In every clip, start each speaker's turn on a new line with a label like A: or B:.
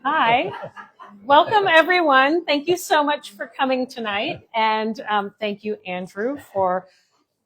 A: Hi. Welcome, everyone. Thank you so much for coming tonight. And thank you, Andrew, for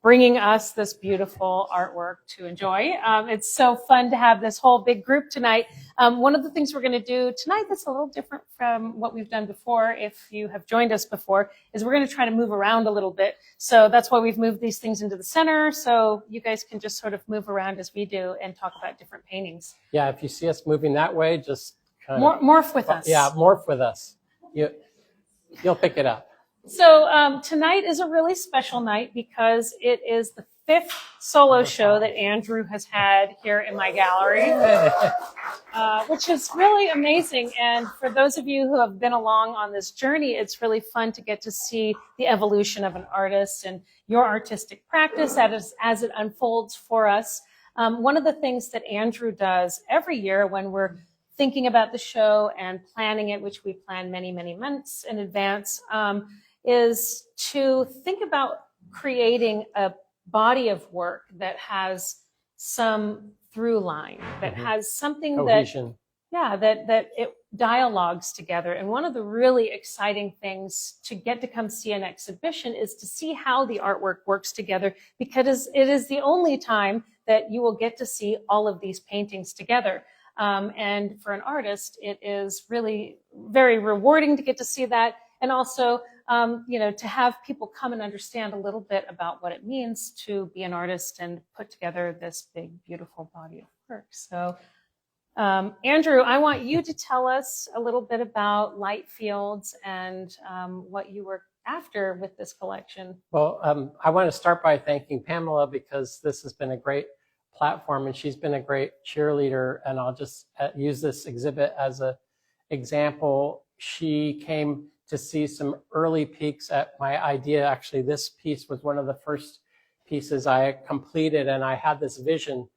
A: bringing us this beautiful artwork to enjoy. It's so fun to have this whole big group tonight. One of the things we're going to do tonight that's a little different from what we've done before, if you have joined us before, is we're going to try to move around a little bit. So that's why we've moved these things into the center, so you guys can just sort of move around as we do and talk about different paintings.
B: Yeah, if you see us moving that way, just kind
A: of morph with us.
B: Yeah, morph with us. You'll pick it up.
A: So tonight is a really special night because it is the 5th solo show that Andrew has had here in my gallery, which is really amazing. And for those of you who have been along on this journey, it's really fun to get to see the evolution of an artist and your artistic practice as it unfolds for us. One of the things that Andrew does every year when we're thinking about the show and planning it, which we plan many, many months in advance, is to think about creating a body of work that has some through line, that has something
B: cohesion.
A: that it dialogues together. And one of the really exciting things to get to come see an exhibition is to see how the artwork works together, because it is the only time that you will get to see all of these paintings together. And for an artist, it is really very rewarding to get to see that. And also, to have people come and understand a little bit about what it means to be an artist and put together this big, beautiful body of work. So, Andrew, I want you to tell us a little bit about Light Fields and what you were after with this collection.
B: Well, I want to start by thanking Pamela, because this has been a great platform and she's been a great cheerleader. And I'll just use this exhibit as an example. She came to see some early peeks at my idea. Actually, this piece was one of the first pieces I completed, and I had this vision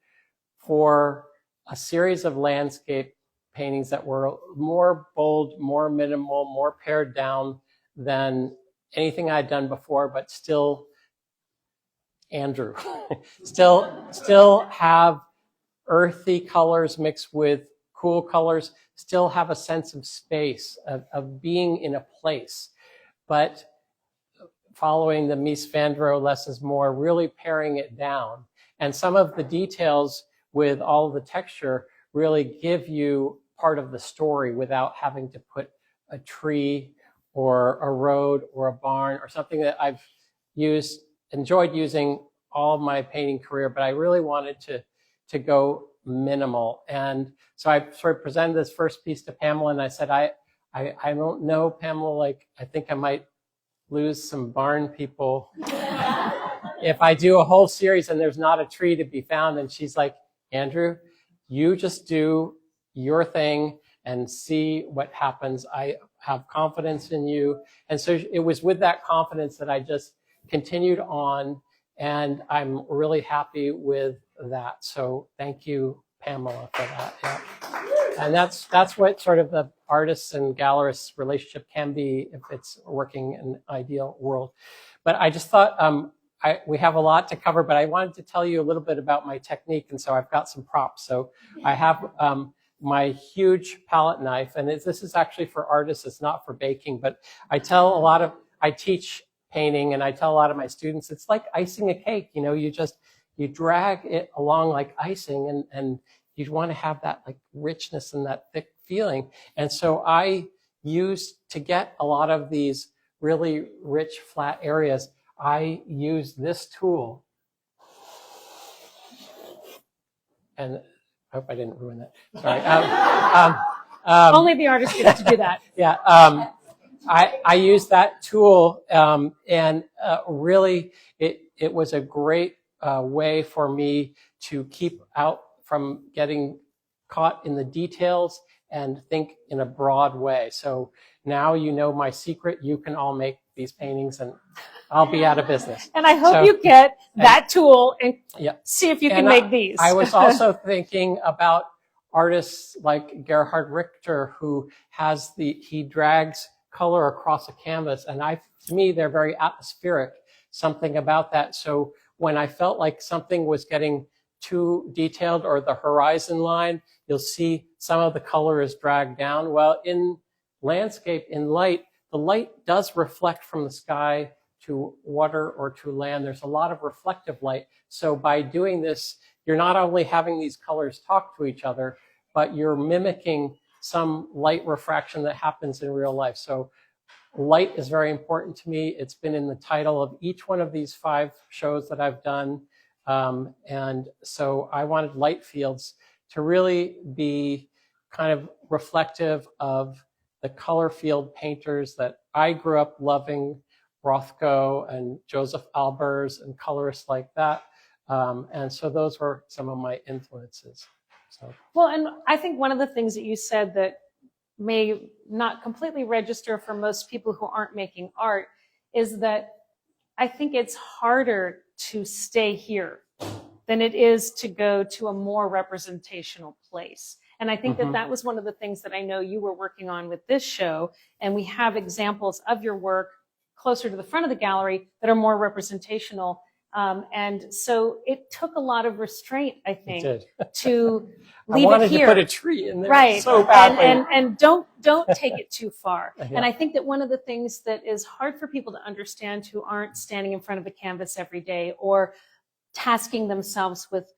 B: for a series of landscape paintings that were more bold, more minimal, more pared down than anything I'd done before, but still Andrew. still have earthy colors mixed with cool colors, still have a sense of space, of being in a place, but following the Mies van der Rohe less is more, really paring it down. And some of the details with all of the texture really give you part of the story without having to put a tree or a road or a barn or something that I've enjoyed using all of my painting career, but I really wanted to go minimal. And so I sort of presented this first piece to Pamela, and I said, I don't know, Pamela, like, I think I might lose some barn people if I do a whole series and there's not a tree to be found. And she's like, Andrew, you just do your thing and see what happens. I have confidence in you. And so it was with that confidence that I just continued on, and I'm really happy with that. So thank you, Pamela, for that. Yeah. And that's what sort of the artists and gallerists relationship can be if it's working in an ideal world. But I just thought we have a lot to cover, but I wanted to tell you a little bit about my technique, and so I've got some props. So I have my huge palette knife, and this is actually for artists, it's not for baking, but I teach painting, and I tell a lot of my students, it's like icing a cake. You drag it along like icing, and you want to have that like richness and that thick feeling. And so I to get a lot of these really rich flat areas, I use this tool. And I hope I didn't ruin that. Sorry.
A: Only the artist gets to do that.
B: Yeah. I use that tool, and really it was a great way for me to keep out from getting caught in the details and think in a broad way. So now you know my secret. You can all make these paintings and I'll be out of business.
A: And I hope you get that tool and see if you can make these.
B: I was also thinking about artists like Gerhard Richter, who he drags color across a canvas, and to me, they're very atmospheric, something about that. So when I felt like something was getting too detailed or the horizon line, you'll see some of the color is dragged down. Well, in landscape, in light, the light does reflect from the sky to water or to land. There's a lot of reflective light. So by doing this, you're not only having these colors talk to each other, but you're mimicking some light refraction that happens in real life. So light is very important to me. It's been in the title of each one of these 5 shows that I've done. And so I wanted light fields to really be kind of reflective of the color field painters that I grew up loving, Rothko and Joseph Albers and colorists like that. And so those were some of my influences. So.
A: Well, and I think one of the things that you said that may not completely register for most people who aren't making art is that I think it's harder to stay here than it is to go to a more representational place. And I think that that was one of the things that I know you were working on with this show. And we have examples of your work closer to the front of the gallery that are more representational. And so it took a lot of restraint, I think, to leave it here.
B: I wanted to put a tree in there,
A: right?
B: So badly.
A: And don't take it too far. Yeah. And I think that one of the things that is hard for people to understand who aren't standing in front of a canvas every day or tasking themselves with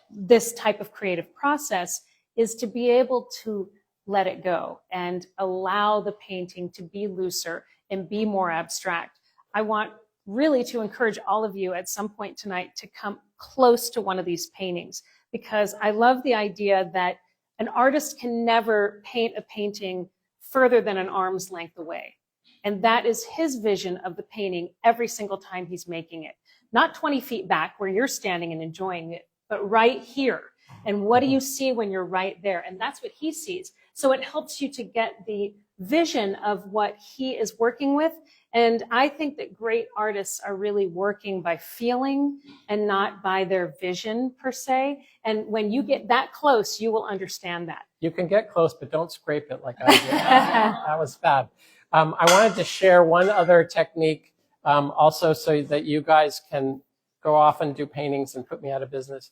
A: this type of creative process is to be able to let it go and allow the painting to be looser and be more abstract. I want really to encourage all of you at some point tonight to come close to one of these paintings, because I love the idea that an artist can never paint a painting further than an arm's length away. And that is his vision of the painting every single time he's making it. Not 20 feet back where you're standing and enjoying it, but right here. And what do you see when you're right there? And that's what he sees. So it helps you to get the vision of what he is working with. And I think that great artists are really working by feeling and not by their vision per se. And when you get that close, you will understand that.
B: You can get close, but don't scrape it like I did. That was bad. I wanted to share one other technique also so that you guys can go off and do paintings and put me out of business.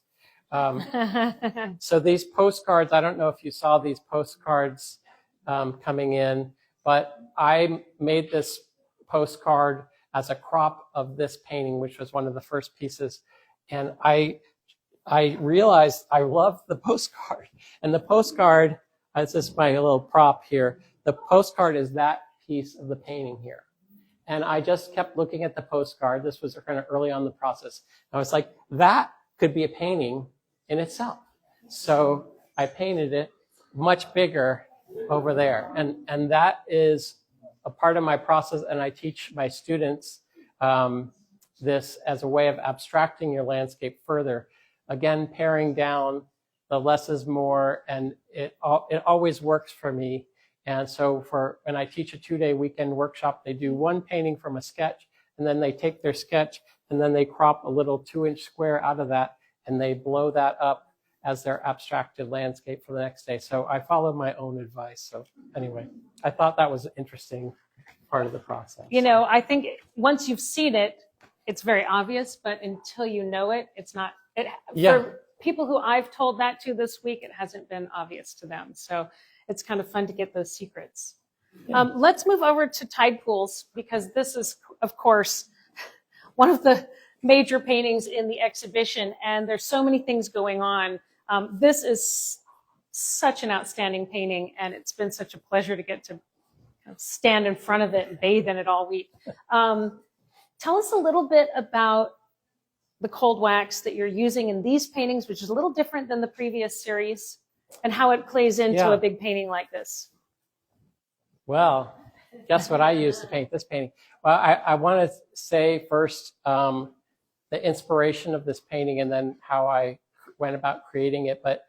B: So these postcards, I don't know if you saw these postcards coming in, but I made this postcard as a crop of this painting, which was one of the first pieces. And I realized I loved the postcard. And the postcard, this is my little prop here, the postcard is that piece of the painting here. And I just kept looking at the postcard. This was kind of early on in the process. I was like, that could be a painting in itself. So I painted it much bigger over there. And that is a part of my process. And I teach my students this as a way of abstracting your landscape further. Again, paring down, the less is more, and it always works for me. And so when I teach a 2-day weekend workshop, they do one painting from a sketch, and then they take their sketch, and then they crop a little 2-inch square out of that, and they blow that up as their abstracted landscape for the next day. So I follow my own advice. So anyway, I thought that was an interesting part of the process.
A: You know, I think once you've seen it, it's very obvious, but until you know it, it's not. For people who I've told that to this week, it hasn't been obvious to them. So it's kind of fun to get those secrets. Yeah. Let's move over to tide pools, because this is, of course, one of the major paintings in the exhibition, and there's so many things going on. This is such an outstanding painting, and it's been such a pleasure to get to stand in front of it and bathe in it all week. Tell us a little bit about the cold wax that you're using in these paintings, which is a little different than the previous series, and how it plays into a big painting like this.
B: Well, guess what I used to paint this painting? Well, I want to say first the inspiration of this painting and then how I went about creating it. But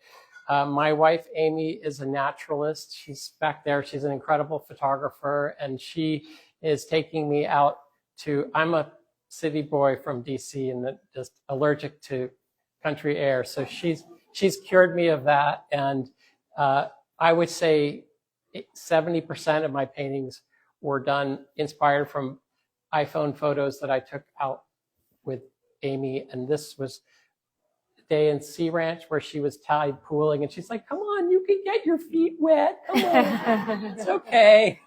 B: my wife, Amy, is a naturalist. She's back there. She's an incredible photographer, and she is taking me out to, I'm a city boy from DC and just allergic to country air. So she's cured me of that. And I would say 70% of my paintings were done inspired from iPhone photos that I took out with Amy. And this was day in Sea Ranch where she was tide pooling, and she's like, "Come on, you can get your feet wet. Come on, it's okay."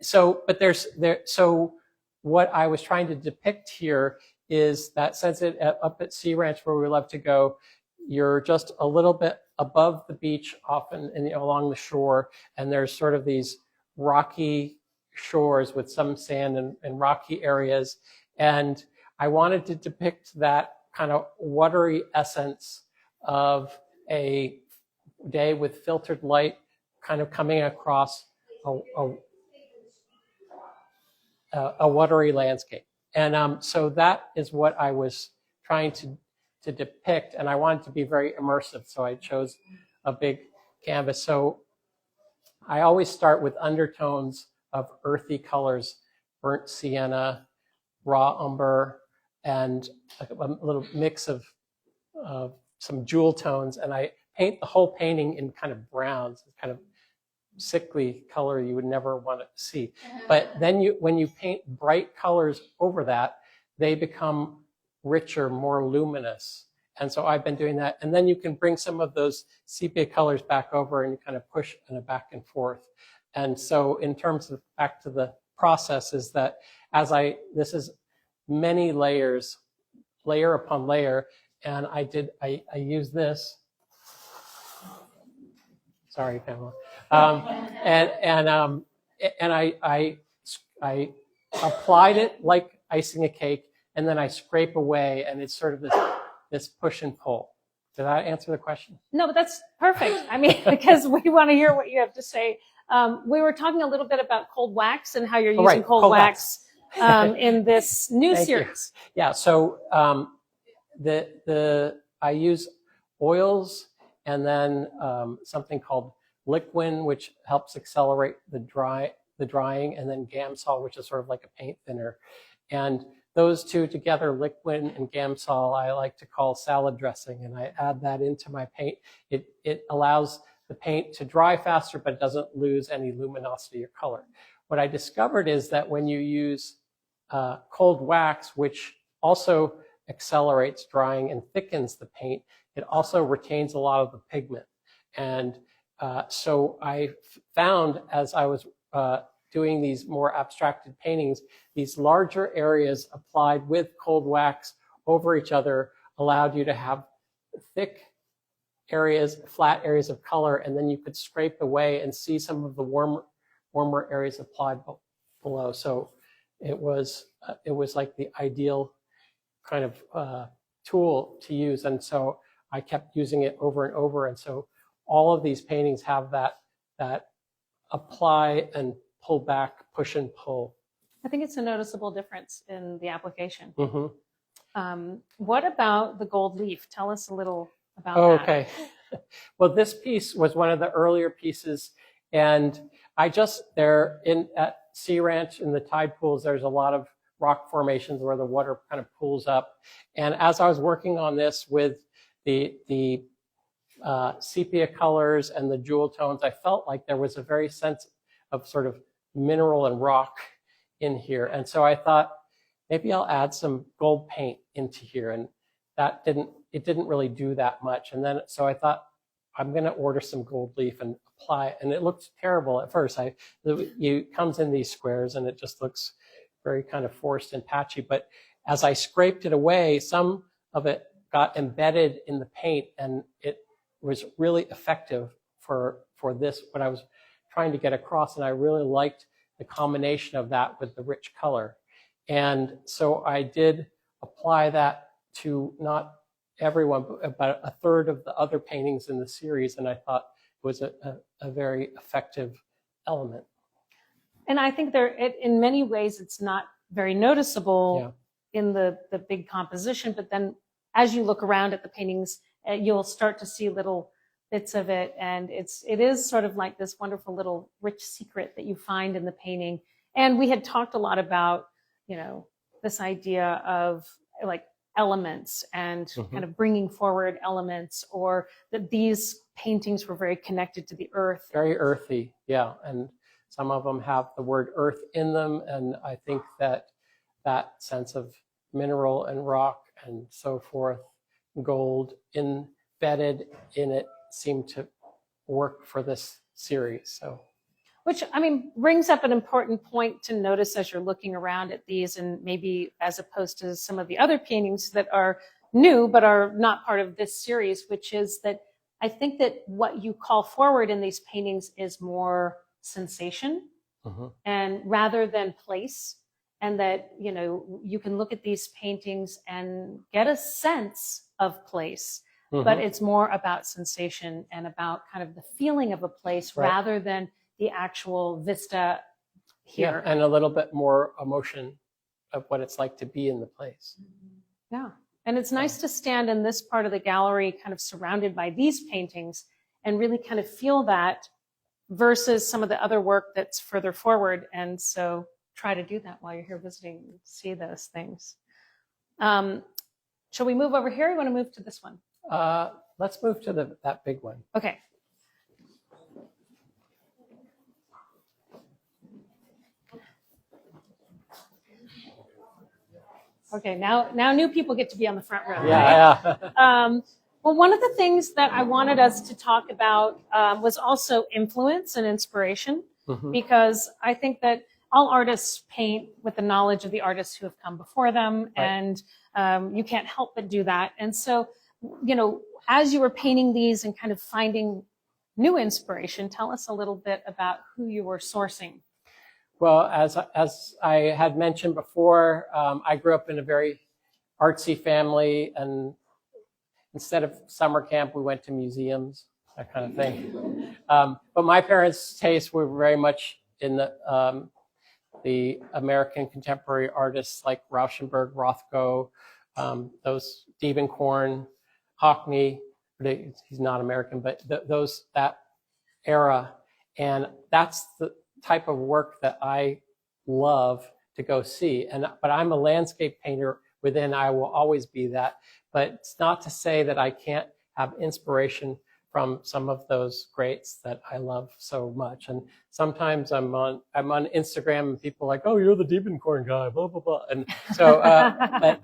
B: So what I was trying to depict here is that since up at Sea Ranch where we love to go, you're just a little bit above the beach, often along the shore, and there's sort of these rocky shores with some sand and rocky areas. And I wanted to depict that kind of watery essence of a day with filtered light kind of coming across a watery landscape. And so that is what I was trying to depict, and I wanted to be very immersive, so I chose a big canvas. So I always start with undertones of earthy colors, burnt sienna, raw umber, and a little mix of some jewel tones, and I paint the whole painting in kind of browns, kind of sickly color you would never want to see. But then when you paint bright colors over that, they become richer, more luminous. And so I've been doing that. And then you can bring some of those sepia colors back over and you kind of push and back and forth. And so in terms of back to the process is that this is many layers, layer upon layer. And I use this. Sorry, Pamela. And I applied it like icing a cake, and then I scrape away, and it's sort of this push and pull. Did that answer the question?
A: No, but that's perfect. I mean, because we want to hear what you have to say. We were talking a little bit about cold wax and how you're using cold wax in this new series.
B: You. Yeah. So I use oils and then something called liquin, which helps accelerate the drying, and then Gamsol, which is sort of like a paint thinner. And those two together, liquin and Gamsol, I like to call salad dressing, and I add that into my paint. It allows the paint to dry faster, but it doesn't lose any luminosity or color. What I discovered is that when you use cold wax, which also accelerates drying and thickens the paint, it also retains a lot of the pigment. And so I found as I was doing these more abstracted paintings, these larger areas applied with cold wax over each other allowed you to have thick areas, flat areas of color, and then you could scrape away and see some of the warmer areas applied below. So it was like the ideal kind of tool to use, and so I kept using it over and over. And so all of these paintings have that apply and pull back, push and pull.
A: I think it's a noticeable difference in the application.
B: Mm-hmm.
A: What about the gold leaf? Tell us a little about that.
B: Okay. Well, this piece was one of the earlier pieces, and at Sea Ranch in the tide pools, there's a lot of rock formations where the water kind of pools up. And as I was working on this with the sepia colors and the jewel tones, I felt like there was a very sense of sort of mineral and rock in here. And so I thought maybe I'll add some gold paint into here, and it didn't really do that much. And then so I thought I'm going to order some gold leaf and apply it. And it looked terrible at first. It comes in these squares and it just looks very kind of forced and patchy. But as I scraped it away, some of it got embedded in the paint, and it was really effective for this, what I was trying to get across. And I really liked the combination of that with the rich color. And so I did apply that to not everyone, but about a third of the other paintings in the series. And I thought it was a very effective element.
A: And I think in many ways, it's not very noticeable in the big composition, but then as you look around at the paintings, you'll start to see little bits of it. And it is sort of like this wonderful little rich secret that you find in the painting. And we had talked a lot about, this idea of like elements and kind of bringing forward elements, or that these paintings were very connected to the earth.
B: Very earthy, yeah. And some of them have the word earth in them. And I think that sense of mineral and rock and so forth, gold embedded in it seemed to work for this series. So,
A: which, I mean, brings up an important point to notice as you're looking around at these, and maybe as opposed to some of the other paintings that are new but are not part of this series, which is that I think that what you call forward in these paintings is more sensation and rather than place. And that, you know, you can look at these paintings and get a sense of place, but it's more about sensation and about kind of the feeling of a place rather than the actual vista here.
B: Yeah, and a little bit more emotion of what it's like to be in the place.
A: Yeah. And it's nice to stand in this part of the gallery kind of surrounded by these paintings and really kind of feel that versus some of the other work that's further forward. And so try to do that while you're here visiting, see those things. Shall we move over here? Or you want to move to this one?
B: Let's move to that big one.
A: Okay. Okay, now new people get to be on the front row.
B: Yeah,
A: right? Well, one of the things that I wanted us to talk about was also influence and inspiration, because I think that all artists paint with the knowledge of the artists who have come before them, and you can't help but do that. And so, you know, as you were painting these and kind of finding new inspiration, tell us a little bit about who you were sourcing.
B: Well, as I had mentioned before, I grew up in a very artsy family, and instead of summer camp, we went to museums, that kind of thing. But my parents' tastes were very much in the American contemporary artists like Rauschenberg, Rothko, those Diebenkorn, Hockney. He's not American, but that era, and that's the type of work that I love to go see. But I'm a landscape painter within. I will always be that. But it's not to say that I can't have inspiration from some of those greats that I love so much. And sometimes I'm on Instagram and people are like, oh, you're the Diebenkorn guy, blah, blah, blah. And so, but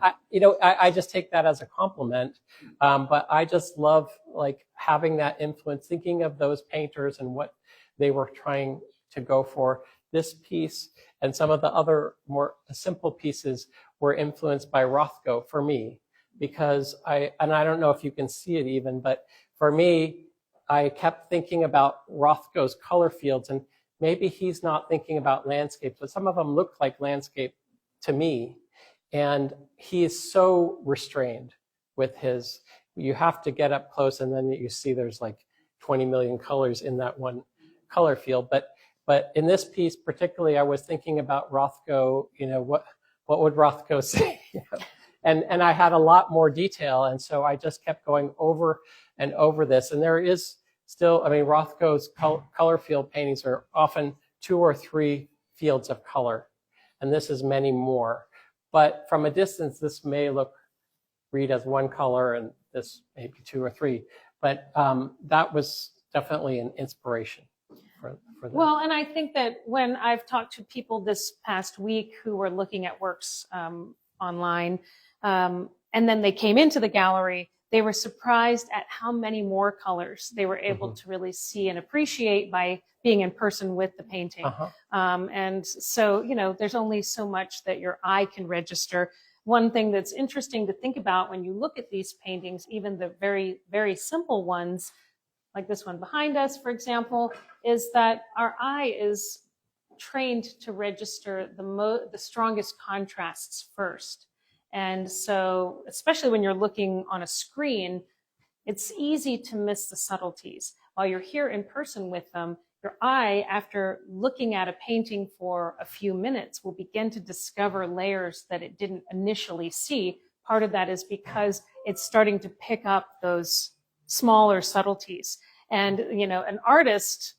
B: I just take that as a compliment. But I just love like having that influence, thinking of those painters and what they were trying to go for. This piece and some of the other more simple pieces were influenced by Rothko for me, because I don't know if you can see it even, but for me, I kept thinking about Rothko's color fields, and maybe he's not thinking about landscapes, but some of them look like landscape to me. And he is so restrained with his, you have to get up close and then you see there's like 20 million colors in that one color field. But in this piece particularly, I was thinking about Rothko, what would Rothko say? And I had a lot more detail, and so I just kept going over and over this. And there is still, Rothko's color field paintings are often 2 or 3 fields of color, and this is many more. But from a distance, this may read as 1 color, and this maybe 2 or 3. But that was definitely an inspiration for that.
A: Well, and I think that when I've talked to people this past week who were looking at works online, and then they came into the gallery, they were surprised at how many more colors they were able to really see and appreciate by being in person with the painting. And so, there's only so much that your eye can register. One thing that's interesting to think about when you look at these paintings, even the very, very simple ones, like this one behind us, for example, is that our eye is trained to register the strongest contrasts first. And so, especially when you're looking on a screen, it's easy to miss the subtleties. While you're here in person with them, your eye, after looking at a painting for a few minutes, will begin to discover layers that it didn't initially see. Part of that is because it's starting to pick up those smaller subtleties. And, an artist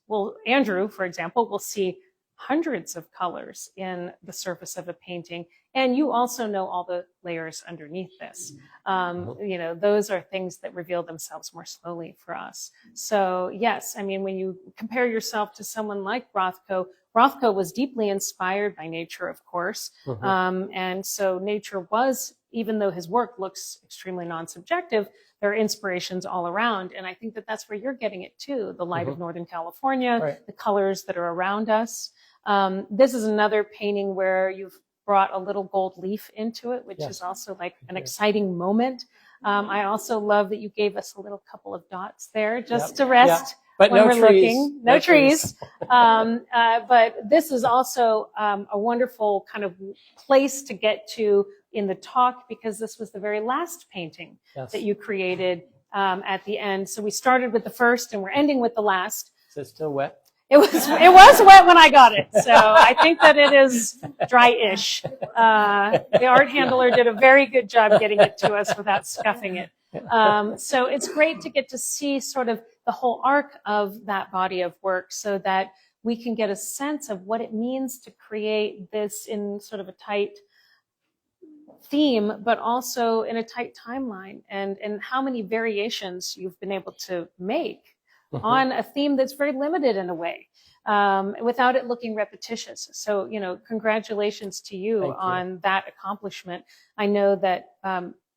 A: Andrew, for example, will see hundreds of colors in the surface of a painting. And you also know all the layers underneath this. Those are things that reveal themselves more slowly for us. So yes, when you compare yourself to someone like Rothko was deeply inspired by nature, of course. And so nature was even though his work looks extremely non-subjective, there are inspirations all around. And I think that that's where you're getting it too. The light of Northern California,
B: Right.
A: the colors that are around us. This is another painting where you've brought a little gold leaf into it, which is also like an exciting moment. I also love that you gave us a little couple of dots there just to rest
B: but
A: when
B: no
A: we're
B: trees.
A: looking. No trees. But this is also a wonderful kind of place to get to in the talk, because this was the very last painting that you created at the end. So we started with the first and we're ending with the last.
B: Is it still wet?
A: It was wet when I got it, so I think that it is dry-ish. The art handler did a very good job getting it to us without scuffing it. So it's great to get to see sort of the whole arc of that body of work, so that we can get a sense of what it means to create this in sort of a tight theme, but also in a tight timeline, and how many variations you've been able to make on a theme that's very limited in a way, without it looking repetitious. So, you know, congratulations to you on that accomplishment. I know that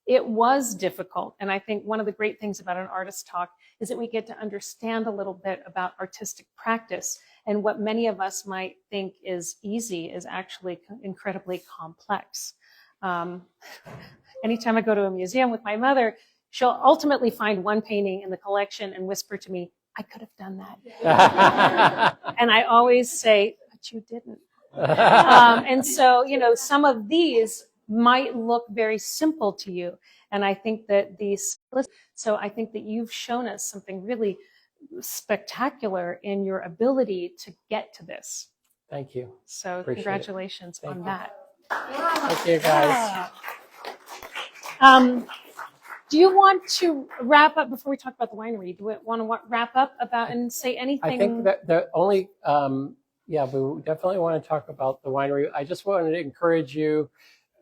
A: it was difficult. And I think one of the great things about an artist talk is that we get to understand a little bit about artistic practice, and what many of us might think is easy is actually incredibly complex. Anytime I go to a museum with my mother, she'll ultimately find one painting in the collection and whisper to me, I could have done that. And I always say, but you didn't. And so, you know, some of these might look very simple to you. And I think that so I think that you've shown us something really spectacular in your ability to get to this.
B: Thank you.
A: So
B: Appreciate
A: congratulations on that.
B: Thank you, guys.
A: Do you want to wrap up before we talk about the winery? Do we want to wrap up about and say anything?
B: I think that the only, we definitely want to talk about the winery. I just wanted to encourage you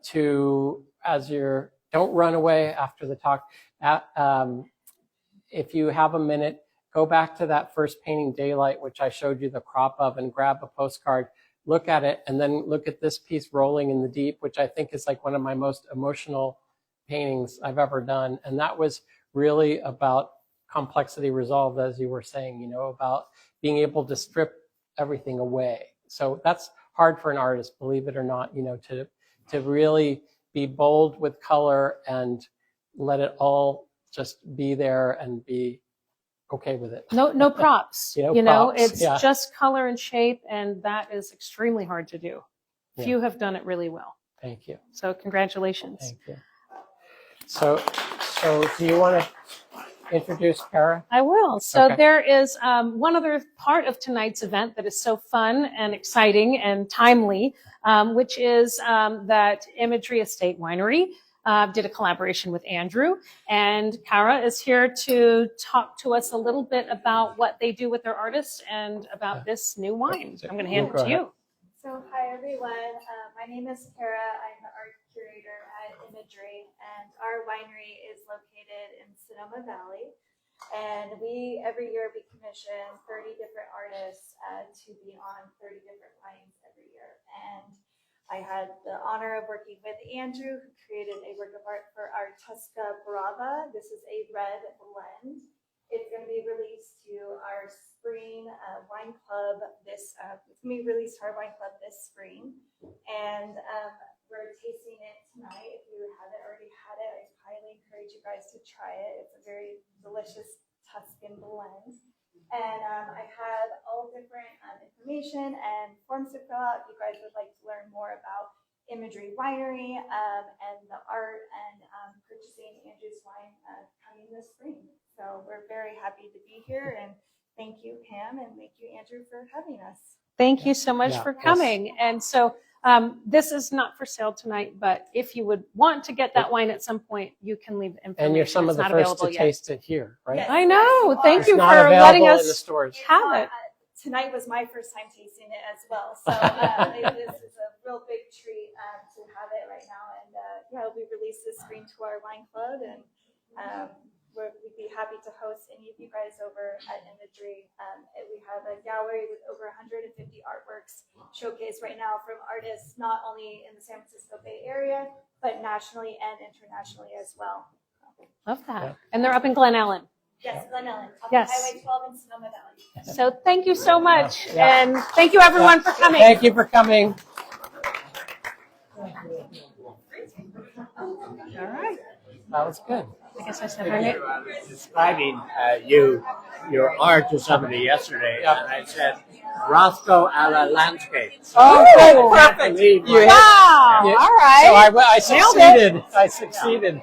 B: to, don't run away after the talk. If you have a minute, go back to that first painting, Daylight, which I showed you the crop of, and grab a postcard, look at it, and then look at this piece, Rolling in the Deep, which I think is like one of my most emotional paintings I've ever done. And that was really about complexity resolved, as you were saying, you know, about being able to strip everything away. So that's hard for an artist, believe it or not, you know, to really be bold with color and let it all just be there and be okay with it.
A: No props.
B: You know,
A: it's just color and shape, and that is extremely hard to do. Few have done it really well.
B: Thank you.
A: So congratulations.
B: Thank you. So do you want to introduce Kara?
A: I will. So there is one other part of tonight's event that is so fun and exciting and timely, which is that Imagery Estate Winery did a collaboration with Andrew, and Kara is here to talk to us a little bit about what they do with their artists and about this new wine. I'm going to hand it to you.
C: So hi everyone, my name is Kara. I'm the art curator at Imagery, and our winery is located in Sonoma Valley. And every year we commission 30 different artists to be on 30 different wines every year. And I had the honor of working with Andrew, who created a work of art for our Tusca Brava. This is a red blend. It's going to be released to our spring wine club it's going to be released to our wine club this spring. And we're tasting it tonight. If you haven't already had it, I highly encourage you guys to try it. It's a very delicious Tuscan blend. And I have all different information and forms to fill out if you guys would like to learn more about Imagery Winery and the art and purchasing Andrew's wine coming this spring. So we're very happy to be here, and thank you, Pam, and thank you, Andrew, for having us.
A: Thank you so much for coming. And so this is not for sale tonight, but if you would want to get that wine at some point, you can leave information.
B: And you're some of the first to taste it here, right?
C: Yes,
A: I know. Thank you for
B: letting
A: us
B: in the stores.
A: have it.
C: Tonight was my first time tasting it as well. So this is a real big treat to have it right now. And it'll be released this spring to our wine club. And we'd be happy to host any of you guys over at Imagery. We have a gallery with over 150 artworks showcased right now from artists not only in the San Francisco Bay Area, but nationally and internationally as well.
A: Love that. And they're up in Glen Ellen.
C: Yes, Glen Ellen, up
A: Yes.
C: Highway 12 in Sonoma Valley.
A: So thank you so much.
B: Yeah.
A: And thank you everyone for coming.
B: Thank you for coming.
A: All right.
B: That was good.
A: I guess I said her name.
D: I was describing your art to somebody yesterday,
B: Yeah.
D: and I said Roscoe a la landscape.
B: Oh, good.
D: Perfect.
B: You hit-
A: Wow.
B: Yeah.
A: All right.
B: So I
A: Nailed it.
B: succeeded. I succeeded.